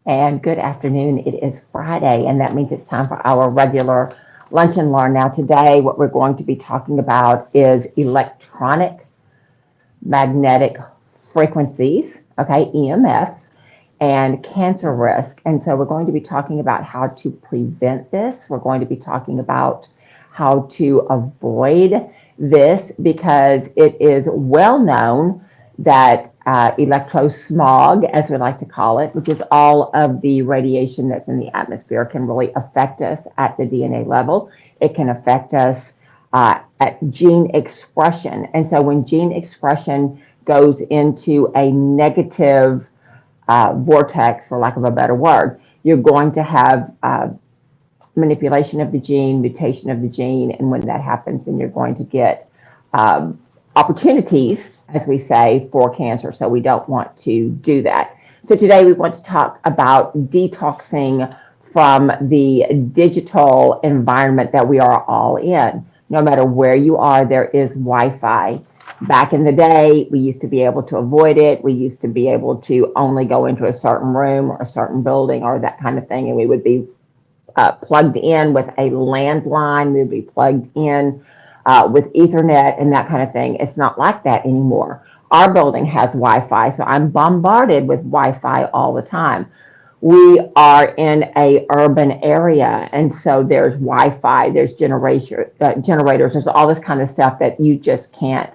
And good afternoon. It is Friday, and that means it's time for our regular Lunch and Learn. Now, today, what we're going to be talking about is electronic magnetic frequencies, okay, EMFs, and cancer risk. And so, we're going to be talking about how to prevent this. We're going to be talking about how to avoid this because it is well known that electrosmog, as we like to call it, which is all of the radiation that's in the atmosphere, can really affect us at the DNA level. It can affect us at gene expression. And so when gene expression goes into a negative vortex, for lack of a better word, you're going to have manipulation of the gene, mutation of the gene, and when that happens, then you're going to get opportunities, as we say, for cancer. So we don't want to do that. So today we want to talk about detoxing from the digital environment that we are all in. No matter where you are, there is Wi-Fi. Back in the day, we used to be able to avoid it. We used to be able to only go into a certain room or a certain building or that kind of thing, and we would be plugged in with a landline. We'd be plugged in with Ethernet and that kind of thing. It's not like that anymore. Our building has Wi-Fi, so I'm bombarded with Wi-Fi all the time. We are in a urban area, and so there's Wi-Fi, there's generators, there's all this kind of stuff that you just can't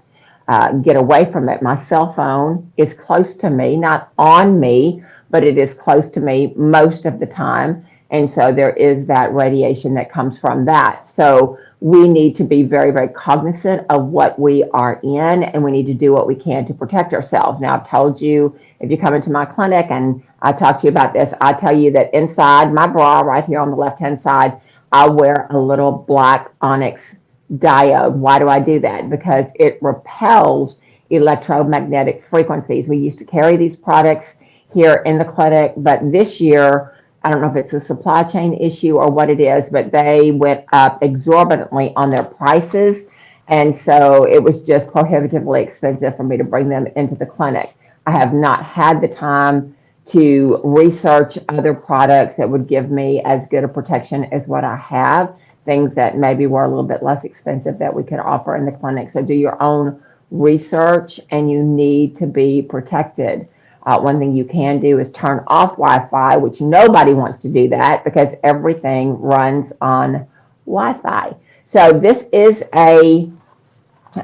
get away from it. My cell phone is close to me, not on me, but it is close to me most of the time. And so there is that radiation that comes from that. So we need to be very, very cognizant of what we are in, and we need to do what we can to protect ourselves. Now, I've told you, if you come into my clinic and I talk to you about this, I tell you that inside my bra, right here on the left-hand side, I wear a little black onyx diode. Why do I do that? Because it repels electromagnetic frequencies. We used to carry these products here in the clinic, but this year, I don't know if it's a supply chain issue or what it is, but they went up exorbitantly on their prices. And so it was just prohibitively expensive for me to bring them into the clinic. I have not had the time to research other products that would give me as good a protection as what I have, things that maybe were a little bit less expensive that we could offer in the clinic. So do your own research, and you need to be protected. One thing you can do is turn off Wi-Fi, which nobody wants to do that because everything runs on Wi-Fi. So this is a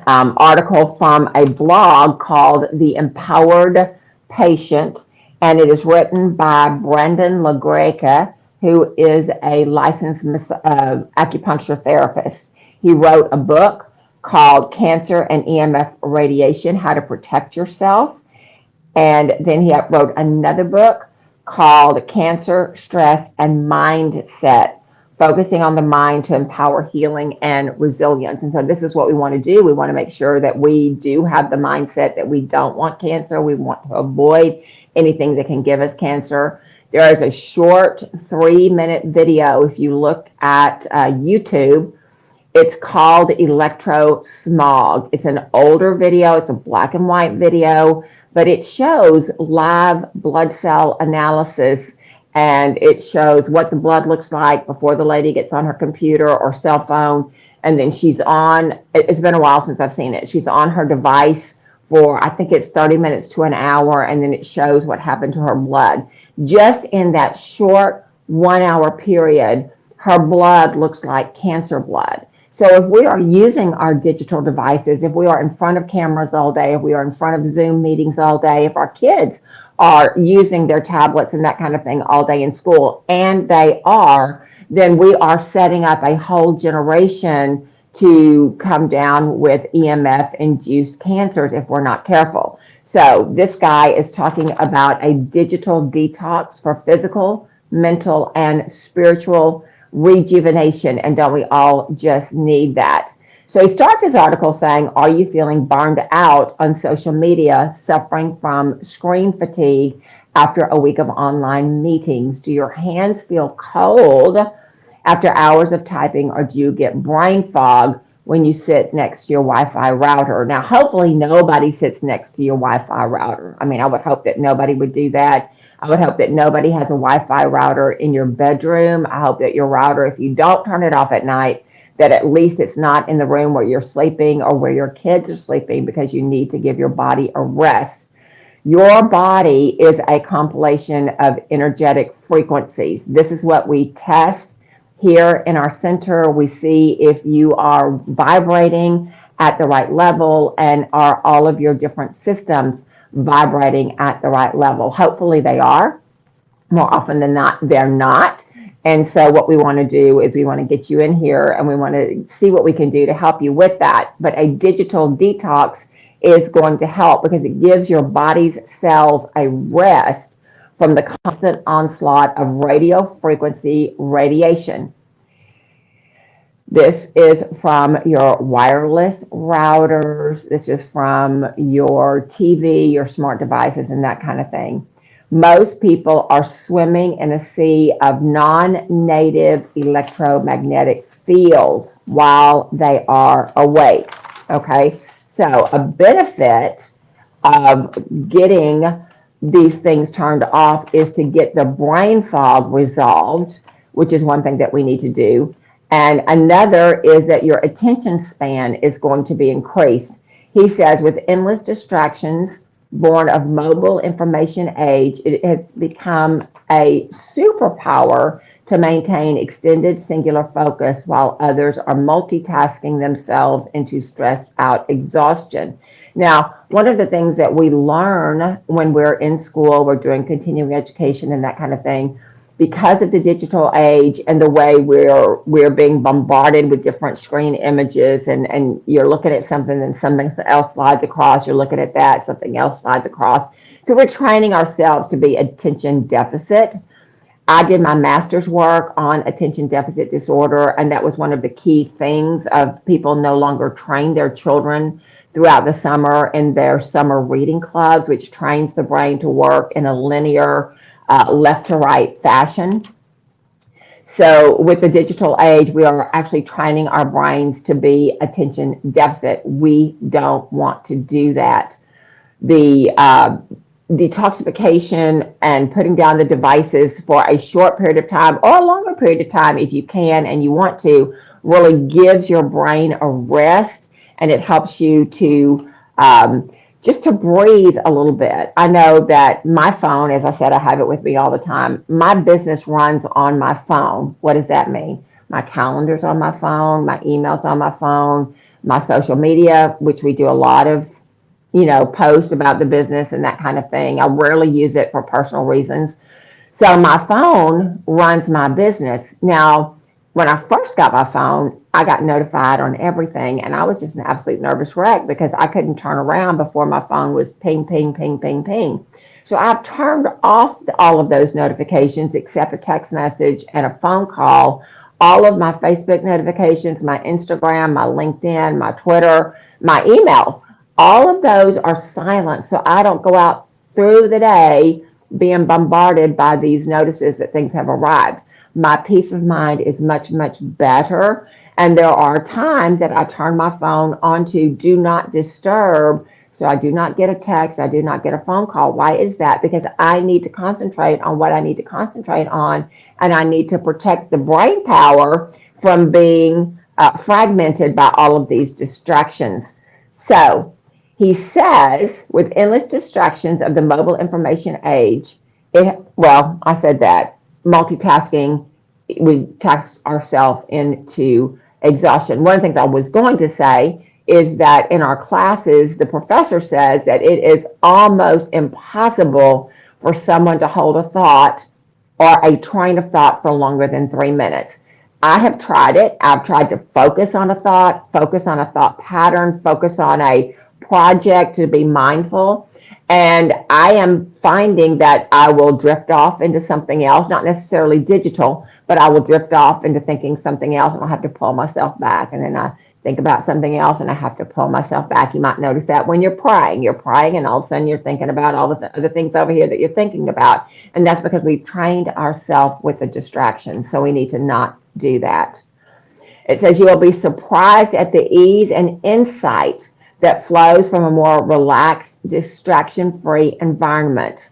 article from a blog called The Empowered Patient, and it is written by Brandon LaGreca, who is a licensed acupuncture therapist. He wrote a book called Cancer and EMF Radiation, How to Protect Yourself. And then he wrote another book called Cancer, Stress, and Mindset, focusing on the mind to empower healing and resilience. And so this is what we want to do. We want to make sure that we do have the mindset that we don't want cancer. We want to avoid anything that can give us cancer. There is a short 3-minute video. If you look at YouTube, it's called Electrosmog. It's an older video. It's a black and white video, but it shows live blood cell analysis, and it shows what the blood looks like before the lady gets on her computer or cell phone. And then she's on, it's been a while since I've seen it. She's on her device for, I think it's 30 minutes to an hour, and then it shows what happened to her blood. Just in that short 1-hour period, her blood looks like cancer blood. So if we are using our digital devices, if we are in front of cameras all day, if we are in front of Zoom meetings all day, if our kids are using their tablets and that kind of thing all day in school, and they are, then we are setting up a whole generation to come down with EMF-induced cancers if we're not careful. So this guy is talking about a digital detox for physical, mental, and spiritual rejuvenation, and don't we all just need that? So he starts his article saying, are you feeling burned out on social media, suffering from screen fatigue after a week of online meetings? Do your hands feel cold after hours of typing, or do you get brain fog when you sit next to your Wi-Fi router. Now, hopefully nobody sits next to your Wi-Fi router. I mean, I would hope that nobody would do that. I would hope that nobody has a Wi-Fi router in your bedroom. I hope that your router, if you don't turn it off at night, that at least it's not in the room where you're sleeping or where your kids are sleeping, because you need to give your body a rest. Your body is a compilation of energetic frequencies. This is what we test here in our center. We see if you are vibrating at the right level, and are all of your different systems vibrating at the right level. Hopefully they are. More often than not, they're not. And so what we want to do is we want to get you in here, and we want to see what we can do to help you with that. But a digital detox is going to help, because it gives your body's cells a rest from the constant onslaught of radio frequency radiation. This is from your wireless routers. This is from your TV, your smart devices, and that kind of thing. Most people are swimming in a sea of non-native electromagnetic fields while they are awake. Okay, so a benefit of getting these things turned off is to get the brain fog resolved, which is one thing that we need to do. And another is that your attention span is going to be increased. He says, with endless distractions born of mobile information age, it has become a superpower to maintain extended singular focus while others are multitasking themselves into stressed out exhaustion. Now, one of the things that we learn when we're in school, we're doing continuing education and that kind of thing, because of the digital age and the way we're being bombarded with different screen images, and you're looking at something and something else slides across, you're looking at that, something else slides across. So we're training ourselves to be attention deficit. I did my master's work on attention deficit disorder, and that was one of the key things of people no longer train their children throughout the summer in their summer reading clubs, which trains the brain to work in a linear left to right fashion. So with the digital age, we are actually training our brains to be attention deficit. We don't want to do that. The detoxification and putting down the devices for a short period of time or a longer period of time, if you can and you want to, really gives your brain a rest, and it helps you to just to breathe a little bit. I know that my phone, as I said, I have it with me all the time. My business runs on my phone. What does that mean? My calendar's on my phone, my email's on my phone, my social media, which we do a lot of, posts about the business and that kind of thing. I rarely use it for personal reasons. So my phone runs my business. Now, when I first got my phone, I got notified on everything, and I was just an absolute nervous wreck because I couldn't turn around before my phone was ping, ping, ping, ping, ping. So I've turned off all of those notifications except a text message and a phone call. All of my Facebook notifications, my Instagram, my LinkedIn, my Twitter, my emails, all of those are silent. So I don't go out through the day being bombarded by these notices that things have arrived. My peace of mind is much, much better. And there are times that I turn my phone onto do not disturb. So I do not get a text. I do not get a phone call. Why is that? Because I need to concentrate on what I need to concentrate on. And I need to protect the brain power from being fragmented by all of these distractions. So he says, with endless distractions of the mobile information age, I said that, multitasking, we tax ourselves into exhaustion. One of the things I was going to say is that in our classes, the professor says that it is almost impossible for someone to hold a thought or a train of thought for longer than 3 minutes. I have tried it. I've tried to focus on a thought pattern, focus on a project, to be mindful. And I am finding that I will drift off into something else, not necessarily digital, but I will drift off into thinking something else, and I'll have to pull myself back. And then I think about something else and I have to pull myself back. You might notice that when you're praying, and all of a sudden you're thinking about all the other things over here that you're thinking about. And that's because we've trained ourselves with the distractions. So we need to not do that. It says you will be surprised at the ease and insight that flows from a more relaxed, distraction-free environment.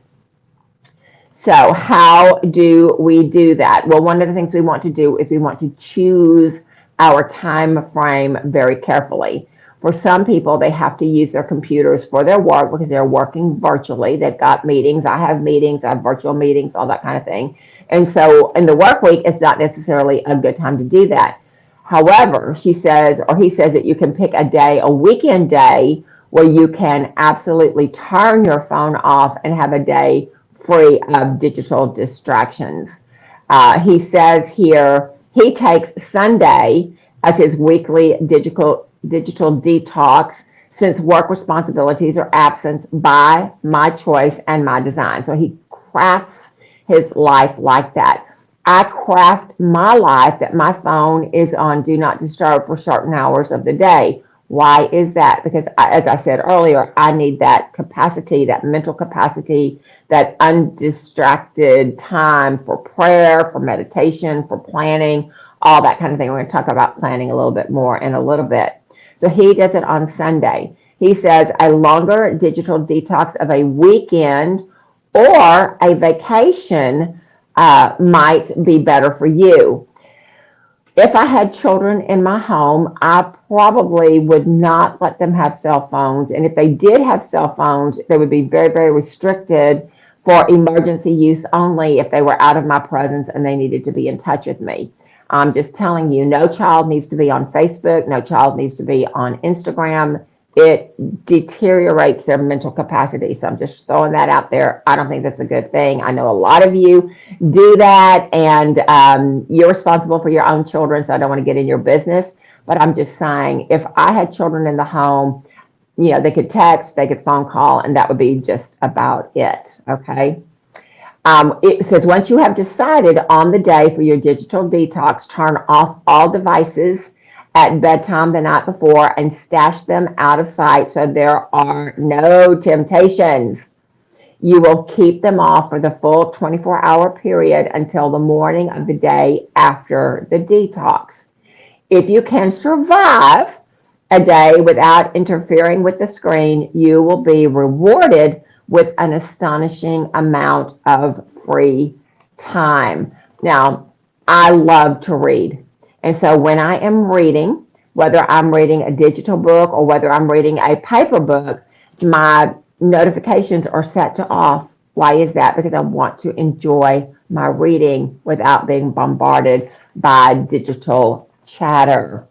So how do we do that? Well, one of the things we want to do is we want to choose our time frame very carefully. For some people, they have to use their computers for their work because they're working virtually. They've got meetings. I have meetings. I have virtual meetings, all that kind of thing. And so in the work week, it's not necessarily a good time to do that. However, she says, or he says, that you can pick a day, a weekend day, where you can absolutely turn your phone off and have a day free of digital distractions. He says here he takes Sunday as his weekly digital detox, since work responsibilities are absent by my choice and my design. So he crafts his life like that. I craft my life that my phone is on do not disturb for certain hours of the day. Why is that? Because as I said earlier, I need that capacity, that mental capacity, that undistracted time for prayer, for meditation, for planning, all that kind of thing. We're going to talk about planning a little bit more in a little bit. So he does it on Sunday. He says a longer digital detox of a weekend or a vacation might be better for you. If I had children in my home, I probably would not let them have cell phones. And if they did have cell phones, they would be very, very restricted for emergency use only if they were out of my presence and they needed to be in touch with me. I'm just telling you, no child needs to be on Facebook. No child needs to be on Instagram. It deteriorates their mental capacity. So I'm just throwing that out there. I don't think that's a good thing. I know a lot of you do that, and you're responsible for your own children, so I don't want to get in your business. But I'm just saying, if I had children in the home, they could text, they could phone call, and that would be just about it, okay? It says once you have decided on the day for your digital detox, turn off all devices at bedtime the night before and stash them out of sight so there are no temptations. You will keep them off for the full 24-hour period until the morning of the day after the detox. If you can survive a day without interfering with the screen, you will be rewarded with an astonishing amount of free time. Now, I love to read. And so when I am reading, whether I'm reading a digital book or whether I'm reading a paper book, my notifications are set to off. Why is that? Because I want to enjoy my reading without being bombarded by digital chatter.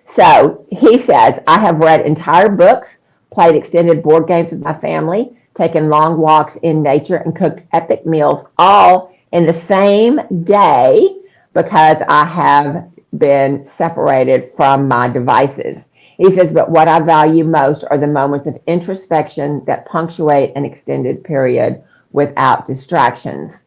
So he says, I have read entire books, played extended board games with my family, taken long walks in nature, and cooked epic meals all in the same day because I have been separated from my devices. He says, but what I value most are the moments of introspection that punctuate an extended period without distractions.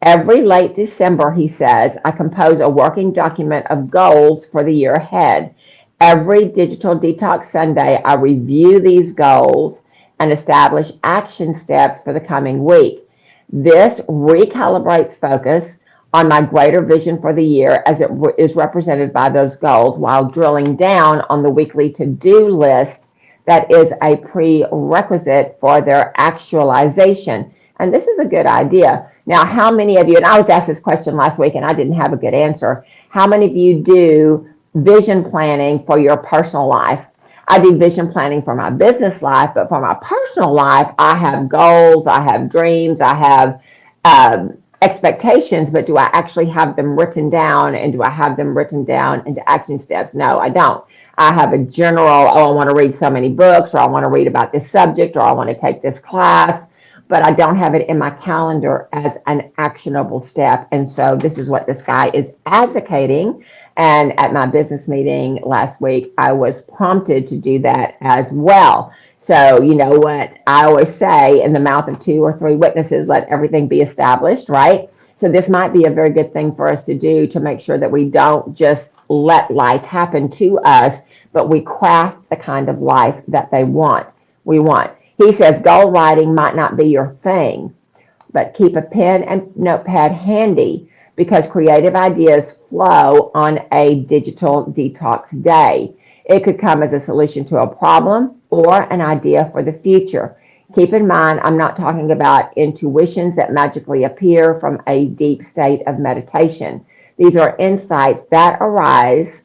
Every late December, he says, I compose a working document of goals for the year ahead. Every digital detox Sunday, I review these goals and establish action steps for the coming week. This recalibrates focus on my greater vision for the year as it is represented by those goals, while drilling down on the weekly to-do list that is a prerequisite for their actualization. And this is a good idea. Now, how many of you, and I was asked this question last week and I didn't have a good answer, how many of you do vision planning for your personal life? I do vision planning for my business life, but for my personal life, I have goals, I have dreams, I have expectations, but do I actually have them written down, and do I have them written down into action steps? No, I don't. I have a general, oh, I want to read so many books, or I want to read about this subject, or I want to take this class, but I don't have it in my calendar as an actionable step. And so this is what this guy is advocating. And at my business meeting last week, I was prompted to do that as well. So you know what I always say, in the mouth of 2 or 3 witnesses, let everything be established, right? So this might be a very good thing for us to do, to make sure that we don't just let life happen to us, but we craft the kind of life that we want. He says goal writing might not be your thing, but keep a pen and notepad handy, because creative ideas flow on a digital detox day. It could come as a solution to a problem or an idea for the future. Keep in mind, I'm not talking about intuitions that magically appear from a deep state of meditation. These are insights that arise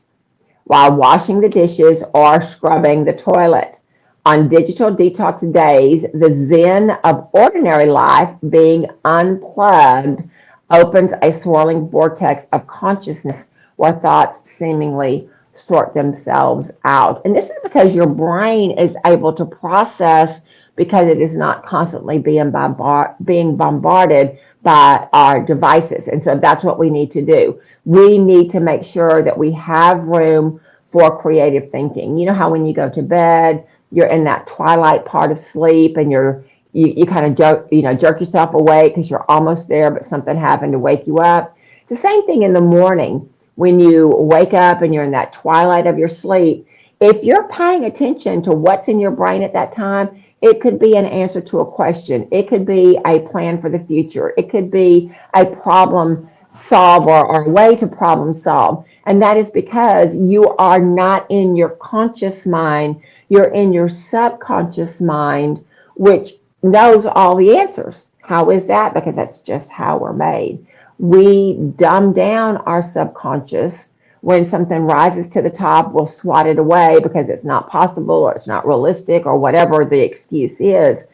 while washing the dishes or scrubbing the toilet. On digital detox days, the zen of ordinary life, being unplugged, opens a swirling vortex of consciousness where thoughts seemingly sort themselves out. And this is because your brain is able to process because it is not constantly being bombarded by our devices. And so that's what we need to do. We need to make sure that we have room for creative thinking. You know how when you go to bed, you're in that twilight part of sleep and you kind of jerk yourself awake because you're almost there, but something happened to wake you up. It's the same thing in the morning when you wake up and you're in that twilight of your sleep. If you're paying attention to what's in your brain at that time, it could be an answer to a question. It could be a plan for the future. It could be a problem solver or a way to problem solve. And that is because you are not in your conscious mind, you're in your subconscious mind, which knows all the answers. How is that? Because that's just how we're made. We dumb down our subconscious. When something rises to the top, we'll swat it away because it's not possible or it's not realistic or whatever the excuse is.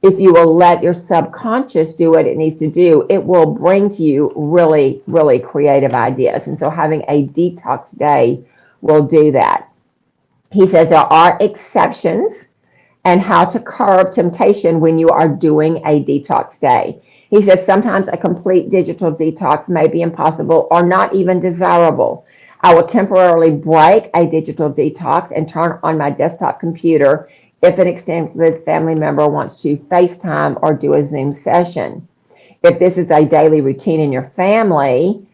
If you will let your subconscious do what it needs to do, it will bring to you really, really creative ideas. And so having a detox day will do that. He says there are exceptions and how to curb temptation when you are doing a detox day. He says sometimes a complete digital detox may be impossible or not even desirable. I will temporarily break a digital detox and turn on my desktop computer if an extended family member wants to FaceTime or do a Zoom session. If this is a daily routine in your family,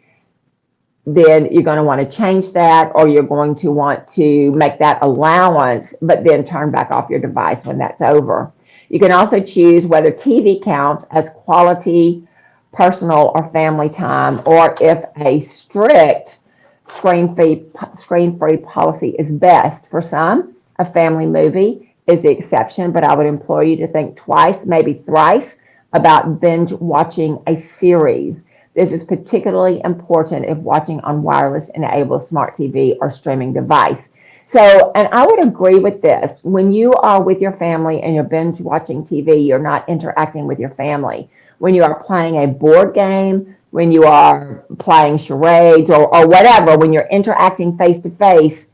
then you're going to want to change that, or you're going to want to make that allowance, but then turn back off your device when that's over. You can also choose whether TV counts as quality, personal, or family time, or if a strict screen-free policy is best. For some, a family movie is the exception, but I would implore you to think twice, maybe thrice, about binge watching a series. This is particularly important if watching on wireless-enabled smart TV or streaming device. So, and I would agree with this. When you are with your family and you're binge watching TV, you're not interacting with your family. When you are playing a board game, when you are playing charades or whatever, when you're interacting face-to-face,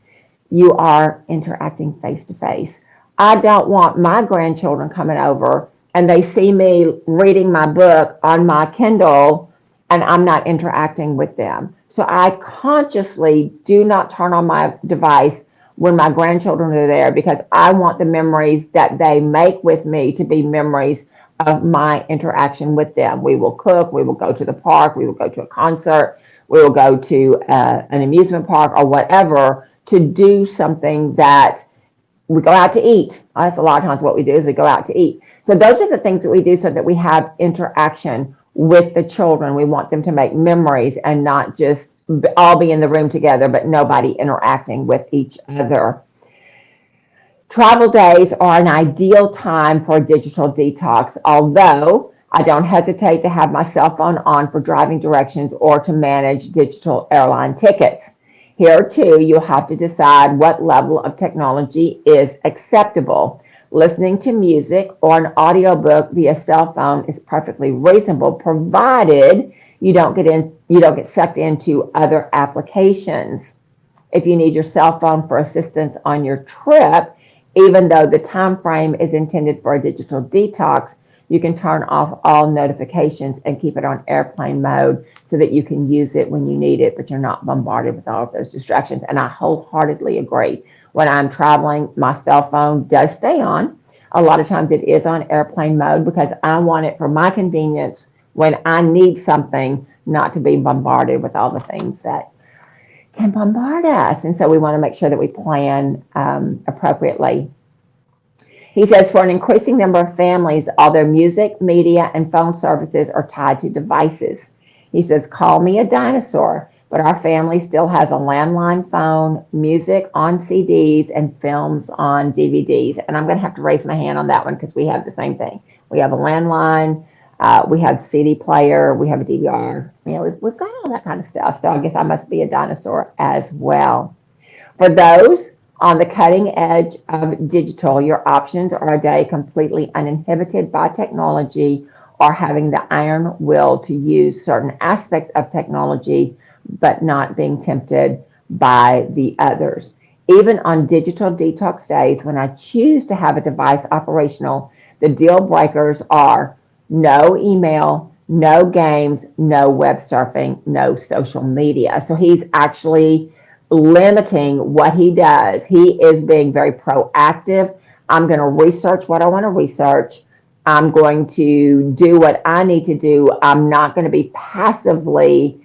you are interacting face-to-face. I don't want my grandchildren coming over and they see me reading my book on my Kindle and I'm not interacting with them. So I consciously do not turn on my device when my grandchildren are there because I want the memories that they make with me to be memories of my interaction with them. We will cook, we will go to the park, we will go to a concert, we will go to an amusement park or whatever to do something that we go out to eat. That's a lot of times what we do is we go out to eat. So those are the things that we do so that we have interaction with the children. We want them to make memories and not just all be in the room together, but nobody interacting with each other. Travel days are an ideal time for a digital detox, although I don't hesitate to have my cell phone on for driving directions or to manage digital airline tickets. Here too, you'll have to decide what level of technology is acceptable. Listening to music or an audiobook via cell phone is perfectly reasonable, provided you don't get sucked into other applications. If you need your cell phone for assistance on your trip, even though the time frame is intended for a digital detox, you can turn off all notifications and keep it on airplane mode so that you can use it when you need it, but you're not bombarded with all of those distractions. And I wholeheartedly agree. When I'm traveling, my cell phone does stay on. A lot of times it is on airplane mode because I want it for my convenience when I need something, not to be bombarded with all the things that can bombard us. And so we want to make sure that we plan appropriately. He says for an increasing number of families, all their music, media, and phone services are tied to devices. He says, call me a dinosaur, but our family still has a landline phone, music on CDs, and films on DVDs. And I'm going to have to raise my hand on that one because we have the same thing. We have a landline, we have CD player, we have a DVR. We've got all that kind of stuff. So I guess I must be a dinosaur as well. For those on the cutting edge of digital, your options are a day completely uninhibited by technology or having the iron will to use certain aspects of technology, but not being tempted by the others. Even on digital detox days, when I choose to have a device operational, the deal breakers are no email, no games, no web surfing, no social media. So he's actually limiting what he does. He is being very proactive. I'm going to research what I want to research. I'm going to do what I need to do. I'm not going to be passively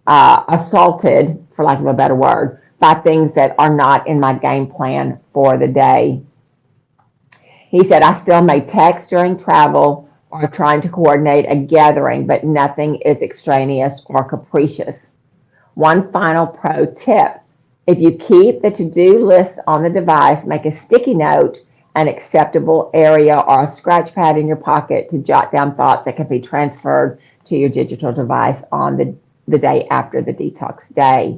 assaulted, for lack of a better word, by things that are not in my game plan for the day. He said, I still may text during travel or trying to coordinate a gathering, but nothing is extraneous or capricious. One final pro tip. If you keep the to-do list on the device, make a sticky note, an acceptable area, or a scratch pad in your pocket to jot down thoughts that can be transferred to your digital device on the day after the detox day.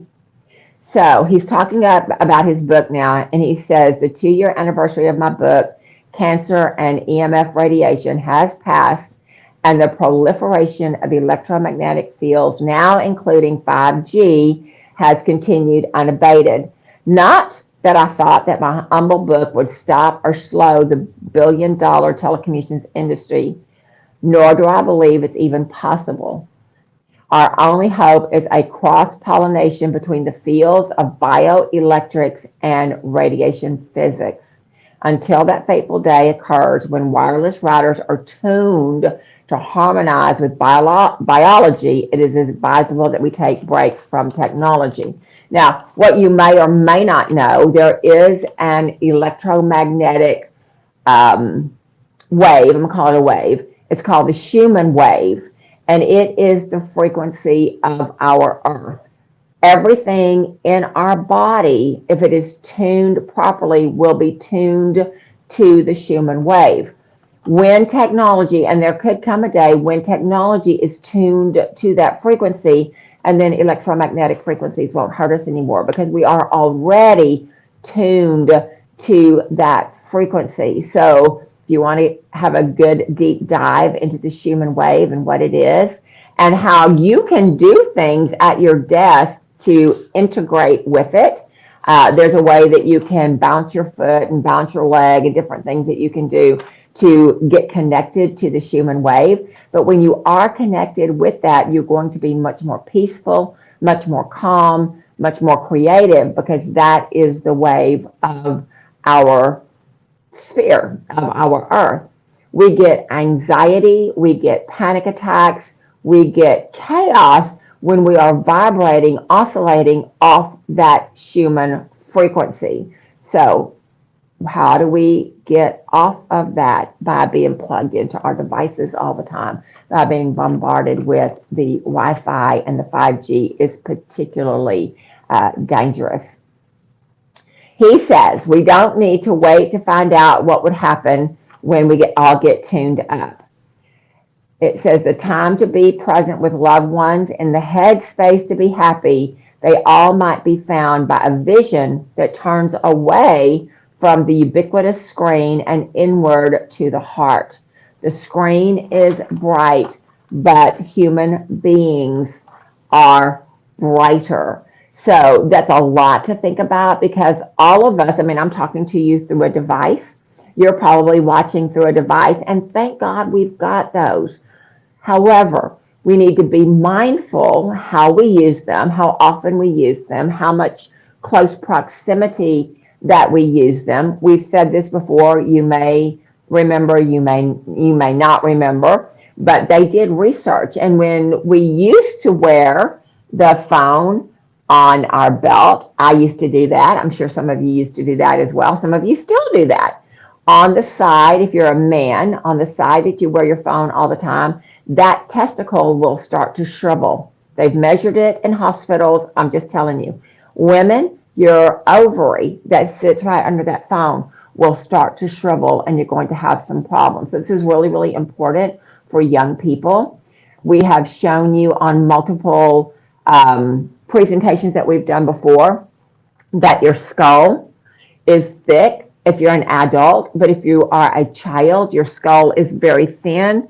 So he's talking about his book now, and he says the 2-year anniversary of my book, Cancer and EMF Radiation, has passed, and the proliferation of electromagnetic fields, now including 5G, has continued unabated. Not that I thought that my humble book would stop or slow the billion-dollar telecommunications industry, nor do I believe it's even possible. Our only hope is a cross-pollination between the fields of bioelectrics and radiation physics. Until that fateful day occurs when wireless routers are tuned to harmonize with biology, it is advisable that we take breaks from technology. Now, what you may or may not know, there is an electromagnetic wave. I'm going to call it a wave. It's called the Schumann wave, and it is the frequency of our Earth. Everything in our body, if it is tuned properly, will be tuned to the Schumann wave. When technology, and there could come a day when technology is tuned to that frequency, and then electromagnetic frequencies won't hurt us anymore because we are already tuned to that frequency. So if you want to have a good deep dive into the Schumann wave and what it is and how you can do things at your desk to integrate with it, there's a way that you can bounce your foot and bounce your leg and different things that you can do to get connected to the Schumann wave. But when you are connected with that, you're going to be much more peaceful, much more calm, much more creative, because that is the wave of our sphere, of our Earth. We get anxiety, we get panic attacks, we get chaos when we are vibrating, oscillating off that Schumann frequency. So how do we get off of that? By being plugged into our devices all the time, by being bombarded with the Wi-Fi, and the 5G is particularly dangerous. He says we don't need to wait to find out what would happen when we all get tuned up. It says the time to be present with loved ones, in the headspace to be happy, they all might be found by a vision that turns away from the ubiquitous screen and inward to the heart. The screen is bright, but human beings are brighter. So that's a lot to think about, because all of us, I'm talking to you through a device. You're probably watching through a device, and thank God we've got those. However, we need to be mindful how we use them, how often we use them, how much close proximity that we use them. We've said this before. You may remember, you may not remember, but they did research. And when we used to wear the phone on our belt, I used to do that. I'm sure some of you used to do that as well. Some of you still do that. On the side, if you're a man, on the side that you wear your phone all the time, that testicle will start to shrivel. They've measured it in hospitals. I'm just telling you. Women, your ovary that sits right under that phone will start to shrivel and you're going to have some problems. So this is really, really important for young people. We have shown you on multiple presentations that we've done before that your skull is thick if you're an adult, but if you are a child, your skull is very thin,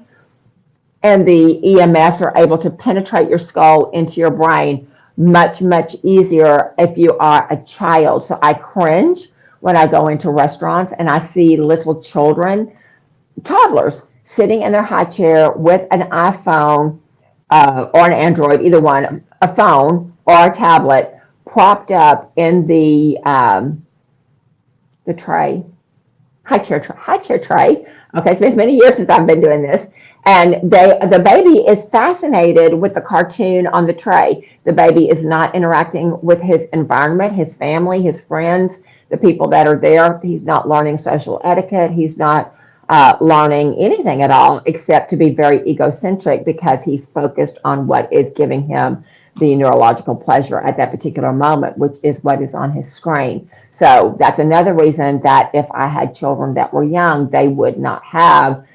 and the EMFs are able to penetrate your skull into your brain much, much easier if you are a child. So I cringe when I go into restaurants and I see little children, toddlers, sitting in their high chair with an iPhone or an Android, either one, a phone or a tablet, propped up in the tray, high chair tray. Okay, it's been many years since I've been doing this. And the baby is fascinated with the cartoon on the tray. The baby is not interacting with his environment, his family, his friends, the people that are there. He's not learning social etiquette. He's not learning anything at all except to be very egocentric because he's focused on what is giving him the neurological pleasure at that particular moment, which is what is on his screen. So that's another reason that if I had children that were young, they would not have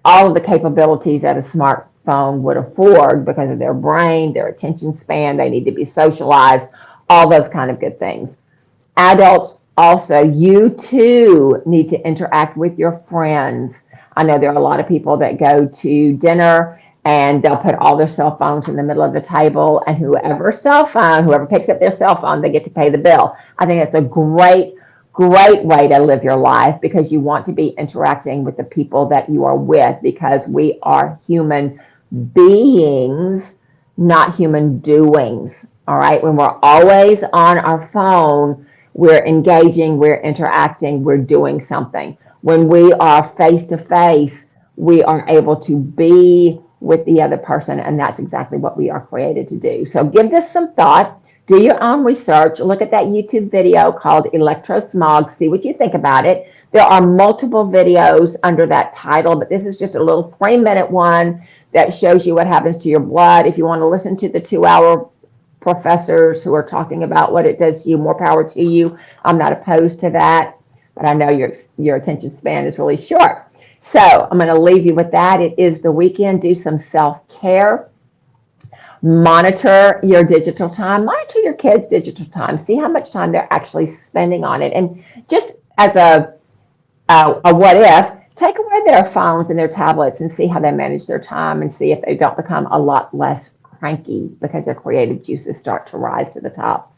all of the capabilities that a smartphone would afford because of their brain, their attention span. They need to be socialized, all those kind of good things. Adults also, you too need to interact with your friends. I know there are a lot of people that go to dinner and they'll put all their cell phones in the middle of the table, and whoever picks up their cell phone, they get to pay the bill. I think that's a great way to live your life because you want to be interacting with the people that you are with because we are human beings, not human doings. All right. When we're always on our phone, we're engaging, we're interacting, we're doing something. When we are face to face, we are able to be with the other person, and that's exactly what we are created to do. So give this some thought. Do your own research. Look at that YouTube video called Electrosmog. See what you think about it. There are multiple videos under that title, but this is just a little 3-minute one that shows you what happens to your blood. If you want to listen to the 2-hour professors who are talking about what it does to you, more power to you. I'm not opposed to that, but I know your attention span is really short. So I'm going to leave you with that. It is the weekend. Do some self-care. Monitor your digital time. Monitor your kids' digital time. See how much time they're actually spending on it. And just as a what if, take away their phones and their tablets and see how they manage their time and see if they don't become a lot less cranky because their creative juices start to rise to the top.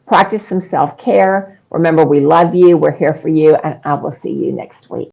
Practice some self-care. Remember, we love you. We're here for you. And I will see you next week.